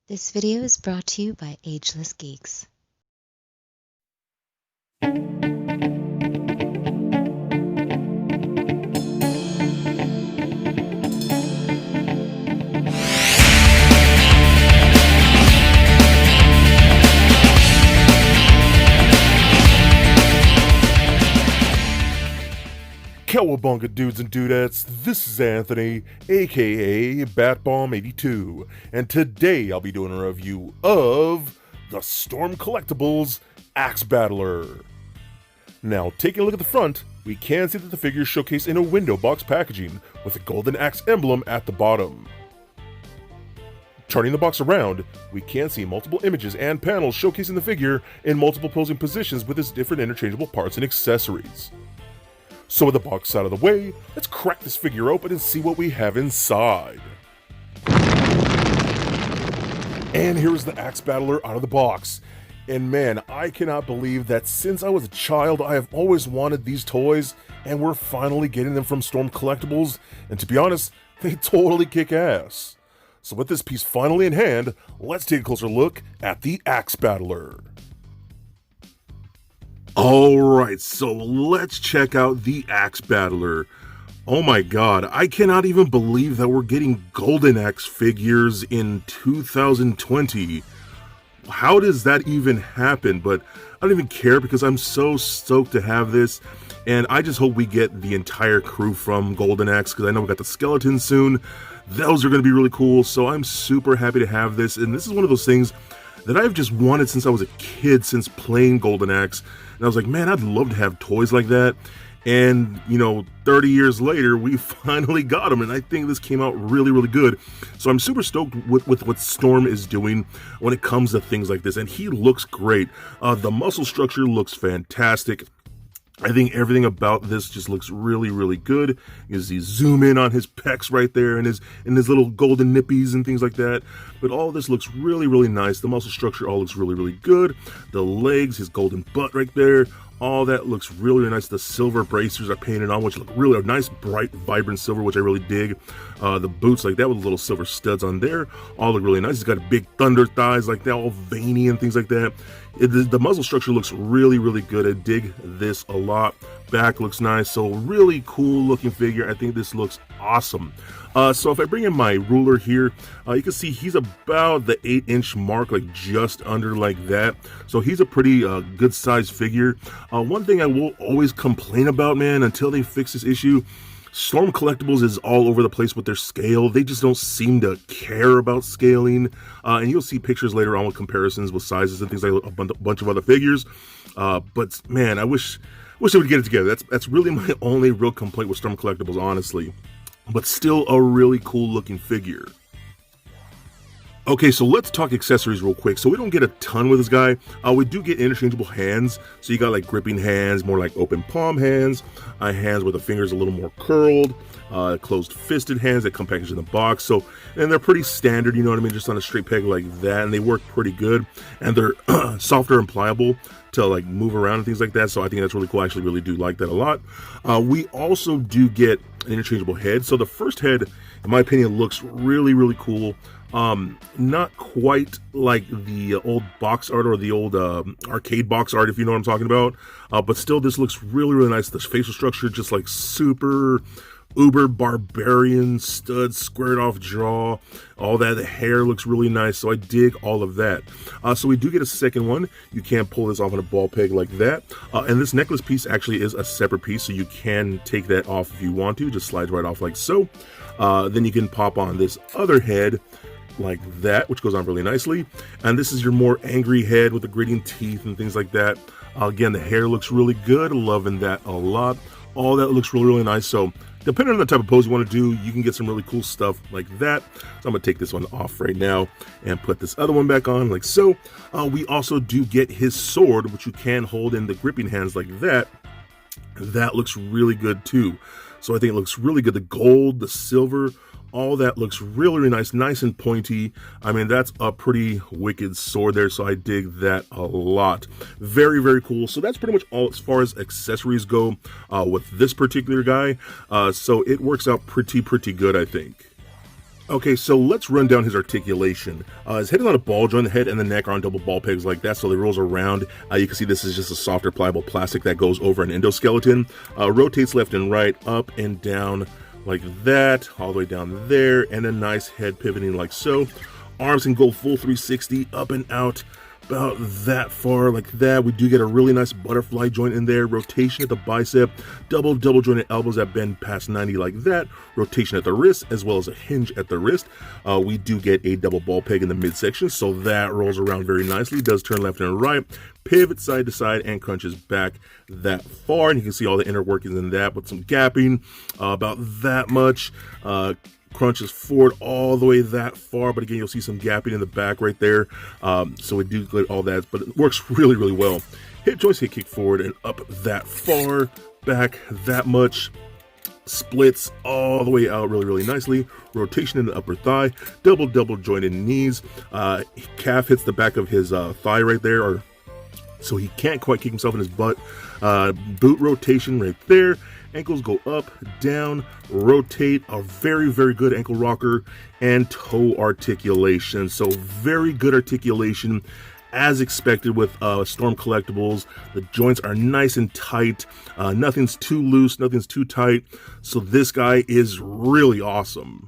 This video is brought to you by Ageless Geeks. Cowabunga dudes and dudettes, this is Anthony, aka BatBomb82, and today I'll be doing a review of the Storm Collectibles Axe Battler. Now, taking a look at the front, we can see that the figure is showcased in a window box packaging with a golden axe emblem at the bottom. Turning the box around, we can see multiple images and panels showcasing the figure in multiple posing positions with its different interchangeable parts and accessories. So with the box out of the way, let's crack this figure open and see what we have inside. And here's the Axe Battler out of the box. And man, I cannot believe that since I was a child, I have always wanted these toys, and we're finally getting them from Storm Collectibles, and to be honest, they totally kick ass. So with this piece finally in hand, let's take a closer look at the Axe Battler. Alright, so let's check out the Axe Battler. Oh my god, I cannot even believe that we're getting Golden Axe figures in 2020. How does that even happen? But I don't even care because I'm so stoked to have this. And I just hope we get the entire crew from Golden Axe because I know we got the skeletons soon. Those are going to be really cool, so I'm super happy to have this. And this is one of those things that I've just wanted since I was a kid, since playing Golden Axe. And I was like, man, I'd love to have toys like that. And, 30 years later, we finally got them. And I think this came out really, really good. So I'm super stoked with what Storm is doing when it comes to things like this. And he looks great. The muscle structure looks fantastic. I think everything about this just looks really, really good. You see zoom in on his pecs right there and his little golden nippies and things like that. But all this looks really, really nice. The muscle structure all looks really, really good. The legs, his golden butt right there, all that looks really, really nice. The silver bracers are painted on, which look really nice, bright, vibrant silver, which I really dig. The boots like that with little silver studs on there, all look really nice. He's got big thunder thighs like that, all veiny and things like that. The muzzle structure looks really, really good. I dig this a lot. Back looks nice, so really cool looking figure. I think this looks awesome. So if I bring in my ruler here, you can see he's about the 8-inch mark, like just under like that. So he's a pretty good sized figure. One thing I will always complain about, man, until they fix this issue, Storm Collectibles is all over the place with their scale. They just don't seem to care about scaling. And you'll see pictures later on with comparisons with sizes and things like a bunch of other figures. But man, I wish they would get it together. That's really my only real complaint with Storm Collectibles, honestly. But still a really cool looking figure. Okay, so let's talk accessories real quick. So we don't get a ton with this guy. We do get interchangeable hands. So you got like gripping hands, more like open palm hands, hands where the fingers a little more curled, closed fisted hands that come packaged in the box. So, and they're pretty standard, you know what I mean? Just on a straight peg like that, and they work pretty good. And they're softer and pliable to like move around and things like that. So I think that's really cool. I actually really do like that a lot. We also do get an interchangeable head. So the first head, in my opinion, looks really, really cool. Not quite like the old box art or the old arcade box art, if you know what I'm talking about. But still, this looks really, really nice. The facial structure just like super uber barbarian, stud, squared off jaw, all that. The hair looks really nice, so I dig all of that. So we do get a second one. You can pull this off on a ball peg like that. And this necklace piece actually is a separate piece, so you can take that off if you want to. Just slides right off like so. Then you can pop on this other head like that, which goes on really nicely. And this is your more angry head with the gritting teeth and things like that. Again, the hair looks really good. Loving that a lot. All that looks really, really nice. So depending on the type of pose you want to do, you can get some really cool stuff like that. So I'm going to take this one off right now and put this other one back on like so. We also do get his sword, which you can hold in the gripping hands like that. That looks really good too. So I think it looks really good. The gold, the silver, all that looks really, really nice and pointy. I mean, that's a pretty wicked sword there, so I dig that a lot. Very, very cool. So that's pretty much all as far as accessories go with this particular guy. So it works out pretty good, I think. Okay, so let's run down his articulation. His head is on a ball joint, the head and the neck are on double ball pegs like that, so they rolls around. You can see this is just a softer, pliable plastic that goes over an endoskeleton. Rotates left and right, up and down like that, all the way down there, and a nice head pivoting like so. Arms can go full 360, up and out, about that far like that. We do get a really nice butterfly joint in there, rotation at the bicep, double jointed elbows that bend past 90 like that, rotation at the wrist as well as a hinge at the wrist. We do get a double ball peg in the midsection, so that rolls around very nicely, does turn left and right, pivot side to side, and crunches back that far, and you can see all the inner workings in that with some gapping, about that much. Crunches forward all the way that far, but again, you'll see some gapping in the back right there. So we do get all that, but it works really, really well. Hip joints, hip kick forward and up that far, back that much. Splits all the way out really, really nicely. Rotation in the upper thigh, double jointed knees. Calf hits the back of his thigh right there, or so he can't quite kick himself in his butt. Boot rotation right there. Ankles go up, down, rotate, a very, very good ankle rocker, and toe articulation. So very good articulation as expected with Storm Collectibles. The joints are nice and tight. Nothing's too loose, nothing's too tight. So this guy is really awesome.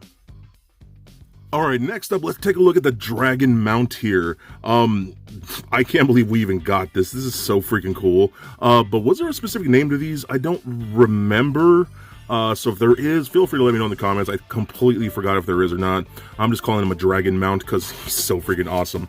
All right, next up, let's take a look at the Dragon Mount here. I can't believe we even got this. This is so freaking cool. But was there a specific name to these? I don't remember. So if there is, feel free to let me know in the comments. I completely forgot if there is or not. I'm just calling him a Dragon Mount because he's so freaking awesome.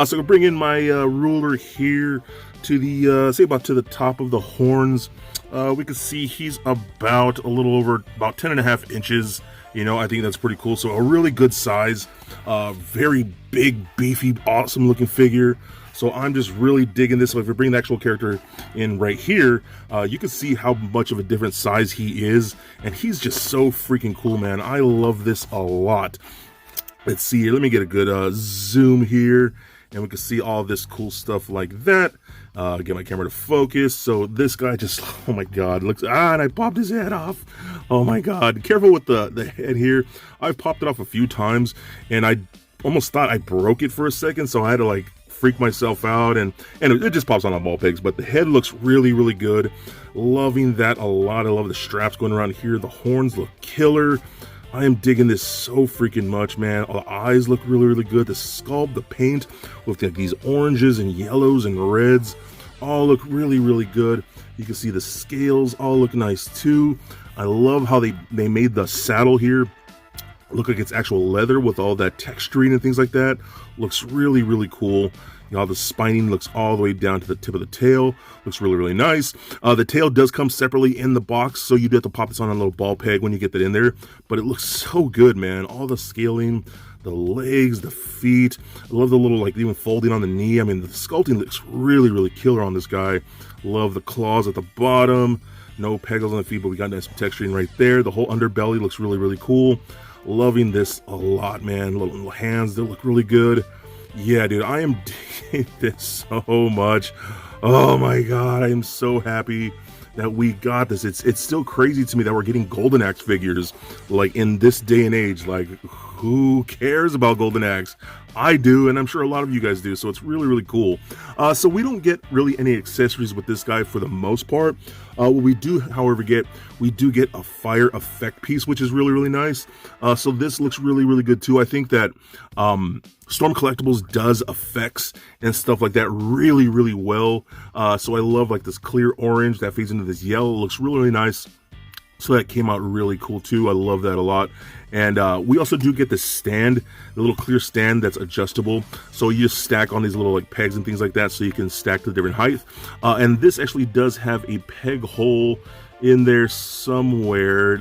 So I'll bring in my ruler here to the, say about to the top of the horns. We can see he's about a little over, about 10.5 inches. You know, I think that's pretty cool. So a really good size, very big, beefy, awesome looking figure. So I'm just really digging this. So if you bring the actual character in right here, you can see how much of a different size he is. And he's just so freaking cool, man. I love this a lot. Let's see here. Let me get a good zoom here. And we can see all this cool stuff like that. Get my camera to focus. So this guy just, oh my God, looks, and I popped his head off. Oh my God, careful with the head here. I've popped it off a few times and I almost thought I broke it for a second. So I had to like freak myself out and it just pops on ball pegs, but the head looks really, really good. Loving that a lot. I love the straps going around here. The horns look killer. I am digging this so freaking much, man. All the eyes look really, really good. The sculpt, the paint with these oranges and yellows and reds all look really, really good. You can see the scales all look nice too. I love how they made the saddle here look like it's actual leather with all that texturing and things like that. Looks really, really cool. You know, the spining looks all the way down to the tip of the tail. Looks really, really nice. The tail does come separately in the box, so you do have to pop this on a little ball peg when you get that in there. But it looks so good, man. All the scaling, the legs, the feet. I love the little, like, even folding on the knee. I mean, the sculpting looks really, really killer on this guy. Love the claws at the bottom. No pegals on the feet, but we got nice texturing right there. The whole underbelly looks really, really cool. Loving this a lot, man. Little hands that look really good. Yeah, dude, I am digging this so much. Oh my God, I am so happy that we got this. It's still crazy to me that we're getting Golden Axe figures like in this day and age. Like, who cares about Golden Axe? I do, and I'm sure a lot of you guys do, so it's really, really cool. So we don't get really any accessories with this guy for the most part. What we do, however, we do get a fire effect piece, which is really, really nice. So this looks really, really good too. I think that Storm Collectibles does effects and stuff like that really, really well. So I love like this clear orange that fades into this yellow. It looks really, really nice. So that came out really cool too. I love that a lot. And we also do get the stand, the little clear stand that's adjustable. So you just stack on these little like pegs and things like that so you can stack to different height. And this actually does have a peg hole in there somewhere.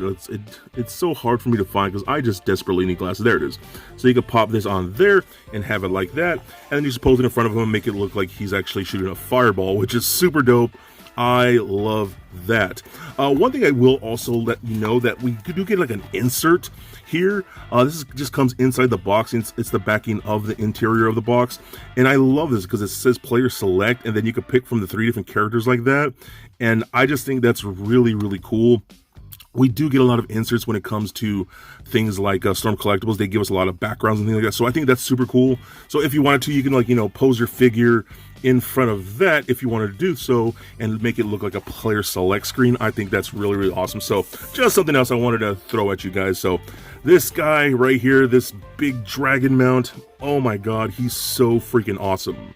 It's so hard for me to find because I just desperately need glasses. There it is. So you can pop this on there and have it like that. And then you just pose it in front of him and make it look like he's actually shooting a fireball, which is super dope. I love that. One thing I will also let you know that we do get like an insert here. Just comes inside the box. It's the backing of the interior of the box. And I love this because it says player select and then you can pick from the 3 different characters like that. And I just think that's really, really cool. We do get a lot of inserts when it comes to things like Storm Collectibles. They give us a lot of backgrounds and things like that. So I think that's super cool. So if you wanted to, you can, like, you know, pose your figure in front of that if you wanted to do so and make it look like a player select screen. I think that's really, really awesome. So just something else I wanted to throw at you guys. So this guy right here, this big dragon mount, oh my God, he's so freaking awesome.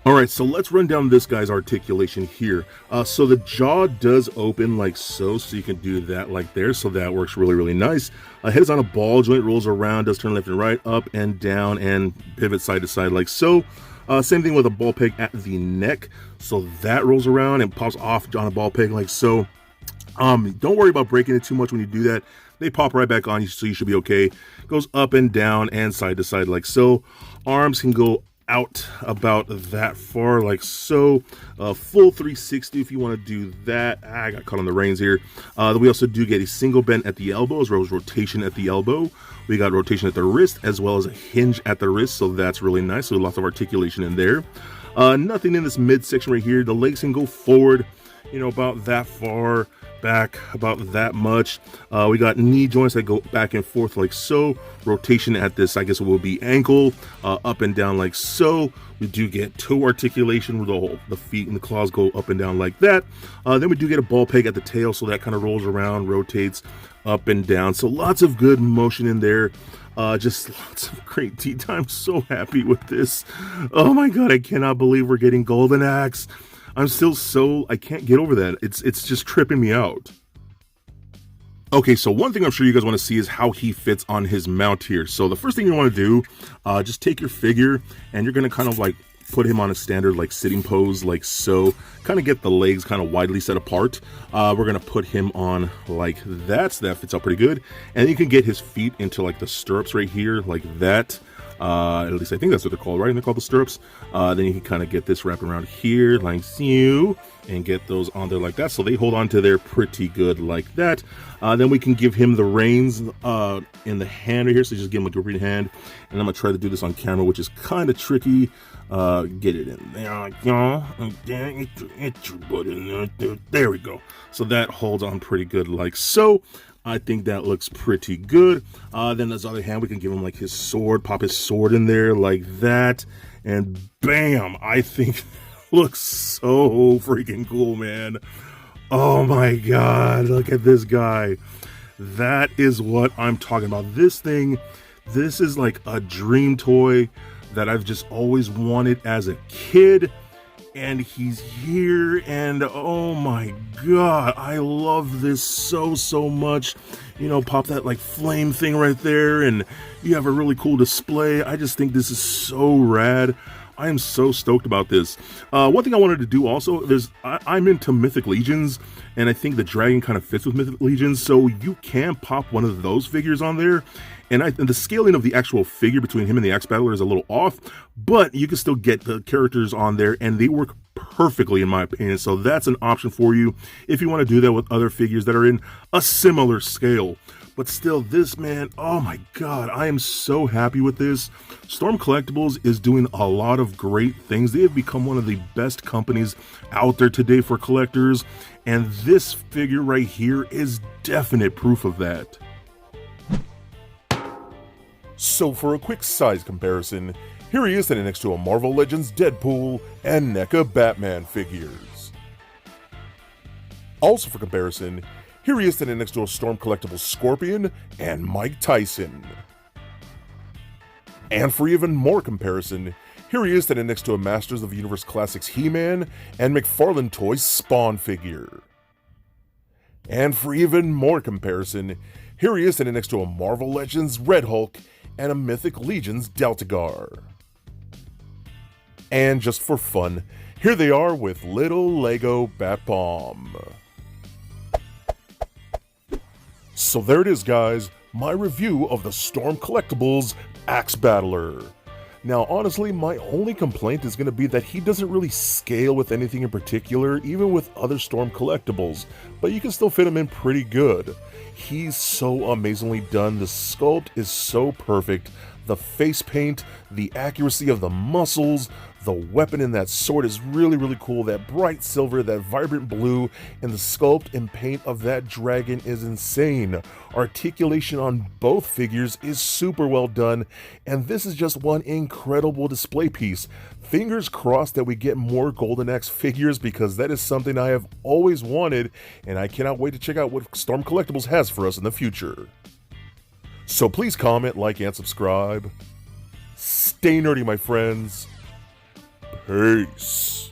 All right, so let's run down this guy's articulation here. So the jaw does open like so you can do that like there. So that works really, really nice. Head is on a ball joint, rolls around, does turn left and right, up and down, and pivot side to side like so. Same thing with a ball peg at the neck. So that rolls around and pops off on a ball peg like so. Don't worry about breaking it too much when you do that. They pop right back on you, so you should be okay. Goes up and down and side to side like so. Arms can go out about that far like so. Full 360 if you want to do that. I got caught on the reins here. We also do get a single bend at the elbow as well as rotation at the elbow. We got rotation at the wrist as well as a hinge at the wrist, so that's really nice. So lots of articulation in there. Nothing in this midsection right here. The legs can go forward, you know, about that far, back about that much. We got knee joints that go back and forth like so. Rotation at this, I guess it will be ankle, up and down like so. We do get toe articulation where the feet and the claws go up and down like that. Then we do get a ball peg at the tail, so that kind of rolls around, rotates up and down. So lots of good motion in there. Just lots of great detail. I'm so happy with this. Oh my God, I cannot believe we're getting Golden Axe. I'm still I can't get over that. It's just tripping me out. Okay, so one thing I'm sure you guys want to see is how he fits on his mount here. So the first thing you want to do, just take your figure and you're going to kind of like put him on a standard like sitting pose like so. Kind of get the legs kind of widely set apart. We're going to put him on like that, so that fits out pretty good. And you can get his feet into like the stirrups right here like that. At least I think that's what they're called, right? They're called the stirrups. Then you can kind of get this wrapped around here like so, and get those on there like that, so they hold on to there pretty good like that. Then we can give him the reins in the hand right here, so just give him a gripping hand. And I'm gonna try to do this on camera, which is kind of tricky. Get it in there, get your butt in there. There we go. So that holds on pretty good like so. I think that looks pretty good. Then this other hand, we can give him like his sword, pop his sword in there like that, and bam! I think looks so freaking cool, man. Oh my God, look at this guy. That is what I'm talking about. This thing, this is like a dream toy that I've just always wanted as a kid. And he's here, and oh my God, I love this so much. You know, pop that like flame thing right there, and you have a really cool display. I just think this is so rad. I am so stoked about this. One thing I wanted to do also, I'm into Mythic Legions, and I think the dragon kind of fits with Mythic Legions, so you can pop one of those figures on there. And the scaling of the actual figure between him and the Axe Battler is a little off, but you can still get the characters on there, and they work perfectly in my opinion. So that's an option for you if you want to do that with other figures that are in a similar scale. But still, this man, oh my God, I am so happy with this. Storm Collectibles is doing a lot of great things. They have become one of the best companies out there today for collectors, and this figure right here is definite proof of that. So for a quick size comparison, here he is standing next to a Marvel Legends Deadpool and NECA Batman figures. Also for comparison, here he is standing next to a Storm Collectibles Scorpion and Mike Tyson. And for even more comparison, here he is standing next to a Masters of the Universe Classics He-Man and McFarlane Toys Spawn figure. And for even more comparison, here he is standing next to a Marvel Legends Red Hulk and a Mythic Legions Deltagar. And just for fun, here they are with little Lego Bat Bomb. So there it is, guys, my review of the Storm Collectibles Axe Battler. Now honestly, my only complaint is going to be that he doesn't really scale with anything in particular, even with other Storm Collectibles, but you can still fit him in pretty good. He's so amazingly done, the sculpt is so perfect, the face paint, the accuracy of the muscles, the weapon in that sword is really, really cool. That bright silver, that vibrant blue, and the sculpt and paint of that dragon is insane. Articulation on both figures is super well done, and this is just one incredible display piece. Fingers crossed that we get more Golden Axe figures, because that is something I have always wanted, and I cannot wait to check out what Storm Collectibles has for us in the future. So please comment, like, and subscribe. Stay nerdy, my friends. Peace.